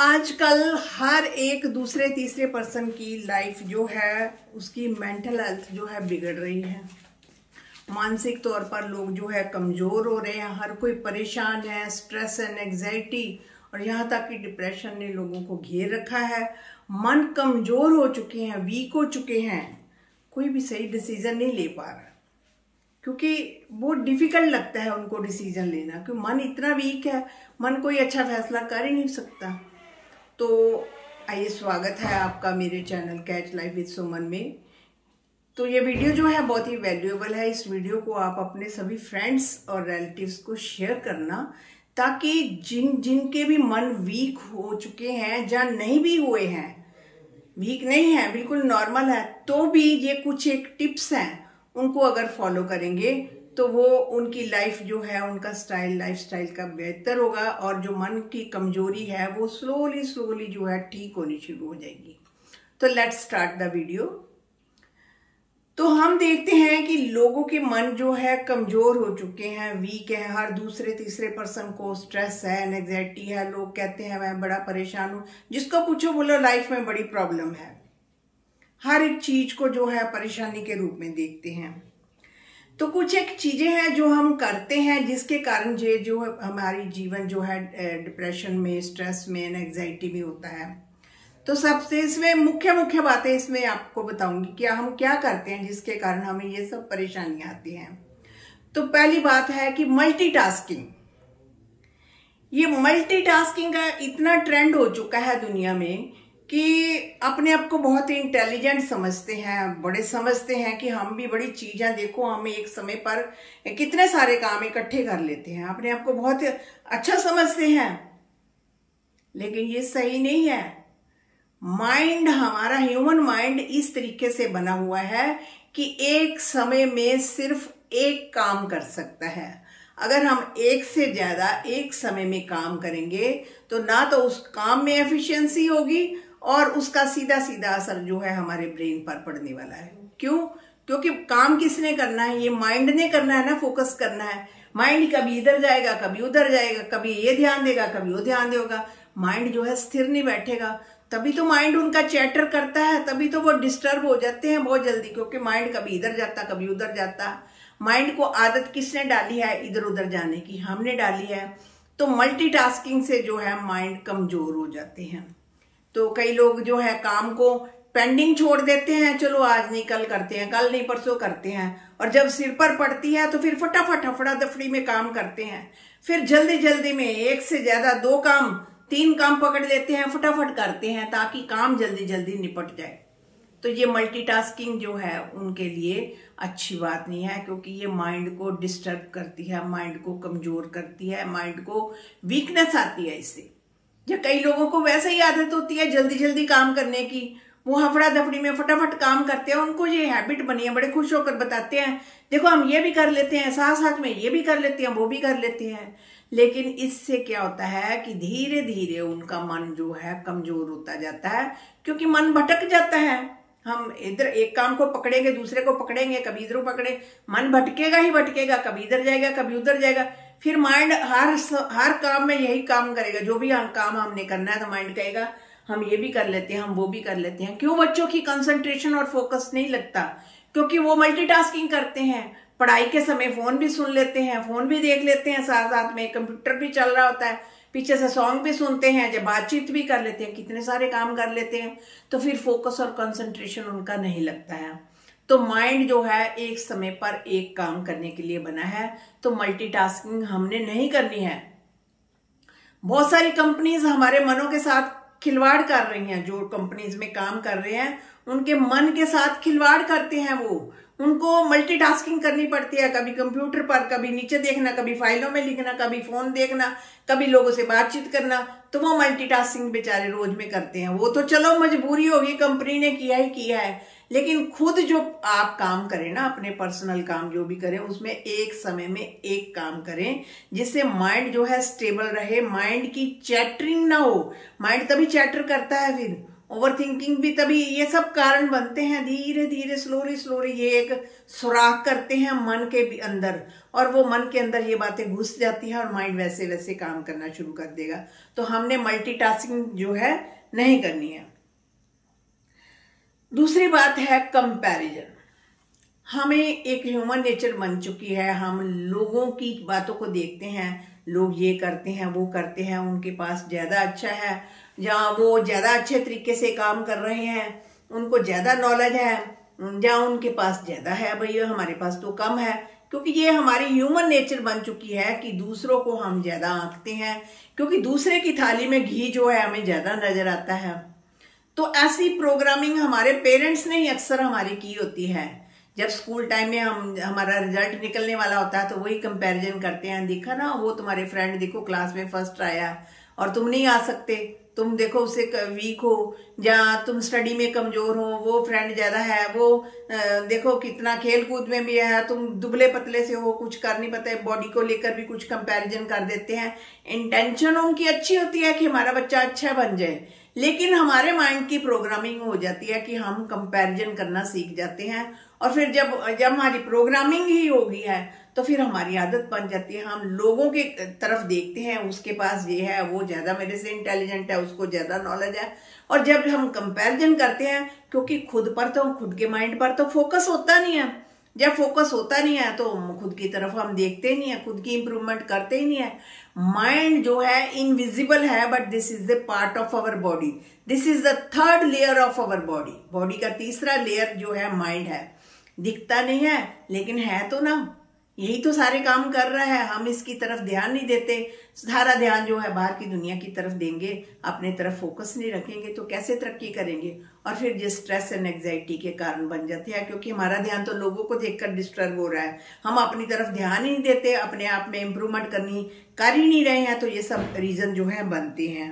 आजकल हर एक दूसरे तीसरे पर्सन की लाइफ जो है उसकी मेंटल हेल्थ जो है बिगड़ रही है। मानसिक तौर पर लोग जो है कमजोर हो रहे हैं, हर कोई परेशान है, स्ट्रेस एंड एंग्जाइटी और यहाँ तक कि डिप्रेशन ने लोगों को घेर रखा है। मन कमजोर हो चुके हैं, वीक हो चुके हैं, कोई भी सही डिसीजन नहीं ले पा रहा क्योंकि बहुत डिफिकल्ट लगता है उनको डिसीजन लेना, क्योंकि मन इतना वीक है, मन कोई अच्छा फैसला कर ही नहीं सकता। तो आइए, स्वागत है आपका मेरे चैनल कैच लाइफ विद सुमन में। तो ये वीडियो जो है बहुत ही वैल्यूएबल है। इस वीडियो को आप अपने सभी फ्रेंड्स और रिलेटिव्स को शेयर करना, ताकि जिनके भी मन वीक हो चुके हैं या नहीं भी हुए हैं, वीक नहीं है, बिल्कुल नॉर्मल है, तो भी ये कुछ एक टिप्स हैं, उनको अगर फॉलो करेंगे तो वो उनकी लाइफ जो है, उनका लाइफ स्टाइल का बेहतर होगा और जो मन की कमजोरी है वो स्लोली जो है ठीक होनी शुरू हो जाएगी। तो लेट्स स्टार्ट द वीडियो। तो हम देखते हैं कि लोगों के मन जो है कमजोर हो चुके हैं, वीक है। हर दूसरे तीसरे पर्सन को स्ट्रेस है, एंग्जाइटी है। लोग कहते हैं मैं बड़ा परेशान हूं, जिसको पूछो बोलो लाइफ में बड़ी प्रॉब्लम है। हर एक चीज को जो है परेशानी के रूप में देखते हैं। तो कुछ एक चीजें हैं जो हम करते हैं जिसके कारण ये जो हमारी जीवन जो है डिप्रेशन में, स्ट्रेस में, एंग्जाइटी में होता है। तो सबसे इसमें मुख्य बातें इसमें आपको बताऊंगी कि हम क्या करते हैं जिसके कारण हमें ये सब परेशानियां आती हैं। तो पहली बात है कि मल्टीटास्किंग। ये मल्टीटास्किंग का इतना ट्रेंड हो चुका है दुनिया में कि अपने आप को बहुत इंटेलिजेंट समझते हैं, बड़े समझते हैं कि हम भी बड़ी चीजें, देखो हम एक समय पर कितने सारे काम इकट्ठे कर लेते हैं, अपने आप को बहुत अच्छा समझते हैं। लेकिन ये सही नहीं है। माइंड, हमारा ह्यूमन माइंड इस तरीके से बना हुआ है कि एक समय में सिर्फ एक काम कर सकता है। अगर हम एक से ज्यादा एक समय में काम करेंगे तो ना तो उस काम में एफिशिएंसी होगी और उसका सीधा असर जो है हमारे ब्रेन पर पड़ने वाला है। क्यों? क्योंकि काम किसने करना है? ये माइंड ने करना है ना, फोकस करना है। माइंड कभी इधर जाएगा, कभी उधर जाएगा, कभी ये ध्यान देगा, कभी वो ध्यान देगा। माइंड जो है स्थिर नहीं बैठेगा, तभी तो माइंड उनका चैटर करता है, तभी तो वो डिस्टर्ब हो जाते हैं बहुत जल्दी, क्योंकि माइंड कभी इधर जाता, कभी उधर जाता। माइंड को आदत किसने डाली है इधर उधर जाने की? हमने डाली है। तो मल्टीटास्किंग से जो है माइंड कमजोर हो जाते हैं। तो कई लोग जो है काम को पेंडिंग छोड़ देते हैं, चलो आज नहीं कल करते हैं, कल नहीं परसों करते हैं, और जब सिर पर पड़ती है तो फिर फटाफट हफड़ा दफड़ी में काम करते हैं। फिर जल्दी में एक से ज्यादा 2 काम 3 काम पकड़ लेते हैं, फटाफट करते हैं ताकि काम जल्दी निपट जाए। तो ये मल्टीटास्किंग जो है उनके लिए अच्छी बात नहीं है, क्योंकि ये माइंड को डिस्टर्ब करती है, माइंड को कमजोर करती है, माइंड को वीकनेस आती है इससे। या कई लोगों को वैसे ही आदत होती है जल्दी काम करने की, वो हफड़ा दफड़ी में फटाफट काम करते हैं, उनको ये हैबिट बनी है, बड़े खुश होकर बताते हैं देखो हम ये भी कर लेते हैं, साथ में ये भी कर लेते हैं, वो भी कर लेते हैं। लेकिन इससे क्या होता है कि धीरे धीरे उनका मन जो है कमजोर होता जाता है, क्योंकि मन भटक जाता है। हम इधर एक काम को पकड़ेंगे, दूसरे को पकड़ेंगे, कभी इधर पकड़े, मन भटकेगा ही भटकेगा, कभी इधर जाएगा, कभी उधर जाएगा। फिर माइंड हर काम में यही काम करेगा, जो भी काम हमने करना है तो माइंड कहेगा हम ये भी कर लेते हैं, हम वो भी कर लेते हैं। क्यों? बच्चों की कंसंट्रेशन और फोकस नहीं लगता, क्योंकि वो मल्टीटास्किंग करते हैं। पढ़ाई के समय फोन भी सुन लेते हैं, फोन भी देख लेते हैं, साथ में कंप्यूटर भी चल रहा होता है, पीछे से सॉन्ग भी सुनते हैं, जब बातचीत भी कर लेते हैं, कितने सारे काम कर लेते हैं। तो फिर फोकस और कंसंट्रेशन उनका नहीं लगता है। तो माइंड जो है एक समय पर एक काम करने के लिए बना है, तो मल्टीटास्किंग हमने नहीं करनी है। बहुत सारी कंपनीज हमारे मनों के साथ खिलवाड़ कर रही हैं। जो कंपनीज में काम कर रहे हैं उनके मन के साथ खिलवाड़ करते हैं, वो उनको मल्टीटास्किंग करनी पड़ती है। कभी कंप्यूटर पर, कभी नीचे देखना, कभी फाइलों में लिखना, कभी फोन देखना, कभी लोगों से बातचीत करना। तो वो मल्टीटास्किंग बेचारे रोज में करते हैं। वो तो चलो मजबूरी होगी, कंपनी ने किया है, लेकिन खुद जो आप काम करें ना, अपने पर्सनल काम जो भी करें, उसमें एक समय में एक काम करें, जिससे माइंड जो है स्टेबल रहे, माइंड की चैटरिंग ना हो। माइंड तभी चैटर करता है फिर, ओवर थिंकिंग भी तभी, ये सब कारण बनते हैं। धीरे धीरे स्लोली स्लोली ये एक सुराख करते हैं मन के भी अंदर, और वो मन के अंदर ये बातें घुस जाती है और माइंड वैसे वैसे काम करना शुरू कर देगा। तो हमने मल्टीटास्किंग जो है नहीं करनी है। दूसरी बात है कंपैरिजन। हमें एक ह्यूमन नेचर बन चुकी है, हम लोगों की बातों को देखते हैं, लोग ये करते हैं वो करते हैं, उनके पास ज्यादा अच्छा है, जहाँ वो ज्यादा अच्छे तरीके से काम कर रहे हैं, उनको ज्यादा नॉलेज है, जहाँ उनके पास ज्यादा है भैया हमारे पास तो कम है। क्योंकि ये हमारी ह्यूमन नेचर बन चुकी है कि दूसरों को हम ज्यादा आंकते हैं, क्योंकि दूसरे की थाली में घी जो है हमें ज्यादा नजर आता है। तो ऐसी प्रोग्रामिंग हमारे पेरेंट्स ने ही अक्सर हमारी की होती है। जब स्कूल टाइम में हमारा रिजल्ट निकलने वाला होता है तो वही कंपैरिजन करते हैं, देखा ना वो तुम्हारे फ्रेंड देखो क्लास में फर्स्ट आया और तुम नहीं आ सकते, तुम देखो उससे वीक हो, जहाँ तुम स्टडी में कमजोर हो, वो फ्रेंड ज्यादा है, वो देखो कितना खेल कूद में भी है, तुम दुबले पतले से हो, कुछ कर नहीं पाते, बॉडी को लेकर भी कुछ कंपैरिजन कर देते हैं। इंटेंशन उनकी अच्छी होती है कि हमारा बच्चा अच्छा बन जाए, लेकिन हमारे माइंड की प्रोग्रामिंग हो जाती है कि हम कंपैरिजन करना सीख जाते हैं। और फिर जब हमारी प्रोग्रामिंग ही हो गई है तो फिर हमारी आदत बन जाती है, हम लोगों के तरफ देखते हैं, उसके पास ये है, वो ज्यादा मेरे से इंटेलिजेंट है, उसको ज्यादा नॉलेज है। और जब हम कंपैरिजन करते हैं, क्योंकि खुद के माइंड पर तो फोकस होता नहीं है, जब फोकस होता नहीं है तो खुद की तरफ हम देखते ही नहीं है, खुद की इंप्रूवमेंट करते ही नहीं है। माइंड जो है इनविजिबल है, but this is the part of our body, this is the third layer of our body. Body का तीसरा लेयर जो है माइंड है, दिखता नहीं है लेकिन है तो ना, यही तो सारे काम कर रहा है। हम इसकी तरफ ध्यान नहीं देते, सारा ध्यान जो है बाहर की दुनिया की तरफ देंगे, अपने तरफ फोकस नहीं रखेंगे तो कैसे तरक्की करेंगे। और फिर ये स्ट्रेस एंड एंजाइटी के कारण बन जाते हैं, क्योंकि हमारा ध्यान तो लोगों को देखकर डिस्टर्ब हो रहा है, हम अपनी तरफ ध्यान ही नहीं देते, अपने आप में इम्प्रूवमेंट कर ही नहीं रहे हैं। तो ये सब रीजन जो है बनते हैं।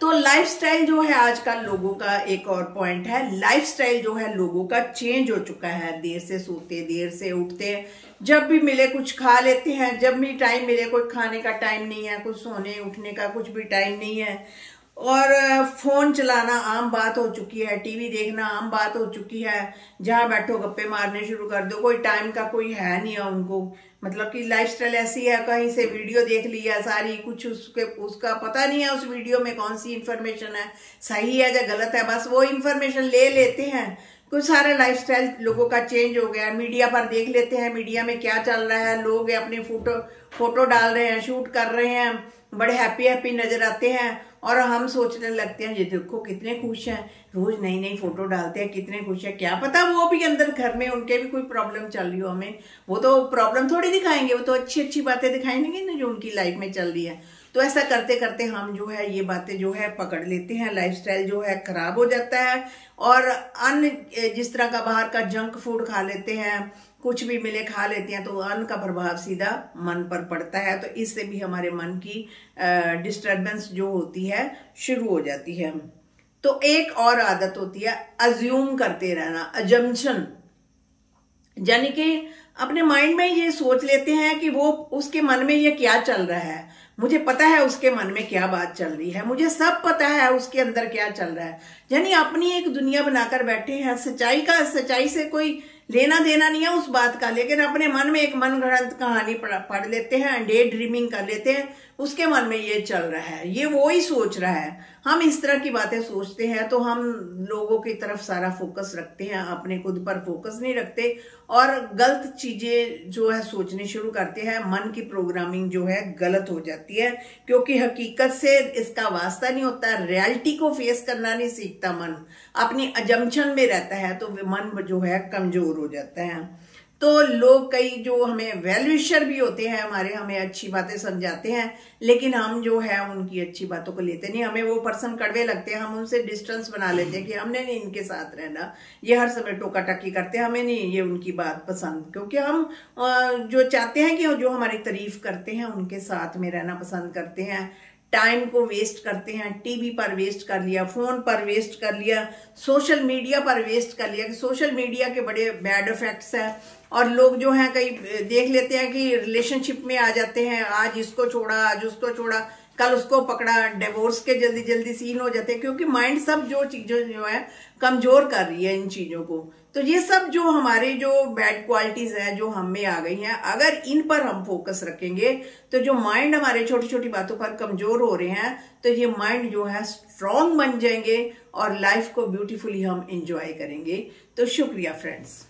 तो लाइफस्टाइल जो है आजकल लोगों का एक और पॉइंट है, लाइफस्टाइल जो है लोगों का चेंज हो चुका है। देर से सोते, देर से उठते, जब भी मिले कुछ खा लेते हैं, जब भी टाइम मिले, कोई खाने का टाइम नहीं है, कुछ सोने उठने का कुछ भी टाइम नहीं है, और फोन चलाना आम बात हो चुकी है, टीवी देखना आम बात हो चुकी है, जहां बैठो गप्पे मारने शुरू कर दो, कोई टाइम का कोई है नहीं है उनको। मतलब कि लाइफस्टाइल ऐसी है, कहीं से वीडियो देख लिया सारी, कुछ उसका पता नहीं है उस वीडियो में कौन सी इंफॉर्मेशन है, सही है या गलत है, बस वो इंफॉर्मेशन ले लेते हैं। कुछ सारा लाइफस्टाइल लोगों का चेंज हो गया। मीडिया पर देख लेते हैं मीडिया में क्या चल रहा है, लोग अपने फोटो डाल रहे हैं, शूट कर रहे हैं, बड़े हैप्पी नजर आते हैं, और हम सोचने लगते हैं ये देखो कितने खुश हैं, रोज नई नई फोटो डालते हैं, कितने खुश है। क्या पता वो भी अंदर घर में उनके भी कोई प्रॉब्लम चल रही हो, हमें वो तो प्रॉब्लम थोड़ी दिखाएंगे, वो तो अच्छी अच्छी बातें दिखाएंगे ना जो उनकी लाइफ में चल रही है। तो ऐसा करते करते हम जो है ये बातें जो है पकड़ लेते हैं, लाइफस्टाइल जो है खराब हो जाता है। और अन्य जिस तरह का बाहर का जंक फूड खा लेते हैं, कुछ भी मिले खा लेते हैं, तो अन्न का प्रभाव सीधा मन पर पड़ता है। तो इससे भी हमारे मन की डिस्टर्बेंस जो होती है शुरू हो जाती है। तो एक और आदत होती है अज्यूम करते रहना, अजम्पशन, यानी कि अपने माइंड में ये सोच लेते हैं कि वो उसके मन में ये क्या चल रहा है, मुझे पता है उसके मन में क्या बात चल रही है, मुझे सब पता है उसके अंदर क्या चल रहा है। यानी अपनी एक दुनिया बनाकर बैठे हैं, सच्चाई से कोई लेना देना नहीं है उस बात का, लेकिन अपने मन में एक मनगढ़ंत कहानी पढ़ लेते हैं, डे ड्रीमिंग कर लेते हैं, उसके मन में ये चल रहा है, ये वो ही सोच रहा है। हम इस तरह की बातें सोचते हैं तो हम लोगों की तरफ सारा फोकस रखते हैं, अपने खुद पर फोकस नहीं रखते और गलत चीजें जो है सोचने शुरू करते हैं। मन की प्रोग्रामिंग जो है गलत हो जाती है, क्योंकि हकीकत से इसका वास्ता नहीं होता, रियलिटी को फेस करना नहीं सीखता मन, अपनी अजम्पशन में रहता है, तो मन जो है कमजोर हो जाता है। तो लोग कई जो हमें वेल विशर भी होते हैं हमारे, हमें अच्छी बातें समझाते हैं, लेकिन हम जो है उनकी अच्छी बातों को लेते नहीं, हमें वो पर्सन कड़वे लगते हैं, हम उनसे डिस्टेंस बना लेते हैं कि हमने नहीं इनके साथ रहना, ये हर समय टोका टकी करते हैं, हमें नहीं ये उनकी बात पसंद, क्योंकि हम जो चाहते हैं कि जो हमारी तारीफ करते हैं उनके साथ में रहना पसंद करते हैं। टाइम को वेस्ट करते हैं, टीवी पर वेस्ट कर लिया, फोन पर वेस्ट कर लिया, सोशल मीडिया पर वेस्ट कर लिया। कि सोशल मीडिया के बड़े बैड इफेक्ट्स हैं, और लोग जो हैं कई देख लेते हैं कि रिलेशनशिप में आ जाते हैं, आज इसको छोड़ा आज उसको छोड़ा, कल उसको पकड़ा, डिवोर्स के जल्दी जल्दी सीन हो जाते हैं, क्योंकि माइंड सब जो चीजें जो है कमजोर कर रही है इन चीजों को। तो ये सब जो हमारे जो बैड क्वालिटीज है जो हम में आ गई हैं, अगर इन पर हम फोकस रखेंगे तो जो माइंड हमारे छोटी छोटी बातों पर कमजोर हो रहे हैं, तो ये माइंड जो है स्ट्रांग बन जाएंगे और लाइफ को ब्यूटीफुली हम एंजॉय करेंगे। तो शुक्रिया फ्रेंड्स।